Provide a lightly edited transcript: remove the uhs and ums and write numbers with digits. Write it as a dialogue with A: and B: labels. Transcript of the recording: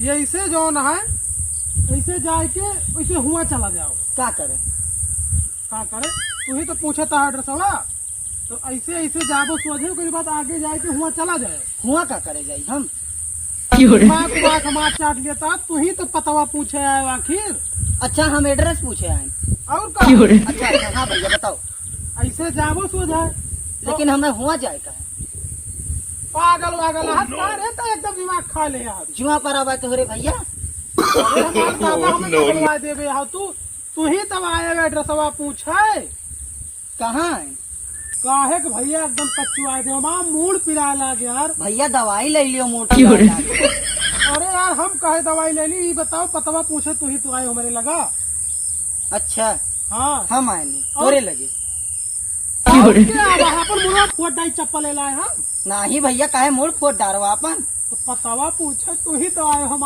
A: ये ऐसे जो न है ऐसे जाए के वैसे हुआ चला जाओ।
B: क्या करे?
A: क्या करे? तू ही तो पूछे था एड्रेसवा, तो ऐसे ऐसे जाबो सोझे के बाद आगे जाए के हुआ चला जाए।
B: हुआ क्या करे जाई हम?
A: दिमाग हमार चाट लेता, तू ही तो पतवा पूछे आए आखिर।
B: अच्छा हम एड्रेस पूछे आए।
A: और का
B: अच्छा अच्छा हाँ भैया बताओ।
A: ऐसे जाबो सोझे।
B: लेकिन हमें हुआ जाए का है।
A: पागल वागल हाथ रे तो एकदम दिमाग खा ले यार।
B: जुआ पर आवा तो रे भैया।
A: अरे हमार दादा हमें पकड़वा देवे हा तू ही तब आए एड्रेसवा पूछे।
B: कहाँ है?
A: काहे के भैया एकदम कचुआ दे हमार मूड पिरा लग यार।
B: भैया दवाई ले लियो मोटी वाली।
A: अरे यार हम कहे दवाई ले ली, बताओ पतवा पूछे तू ही तो आए हो मेरे लगा।
B: अच्छा
A: हाँ
B: हम आए नहीं तोरे लगे।
A: अपन मुड़ा फोट डाई चप्पल ले लाए हम।
B: नहीं भैया काहे मोड़ फोड़ डारो अपन।
A: तो पतवा पूछे तू ही तो आए हम।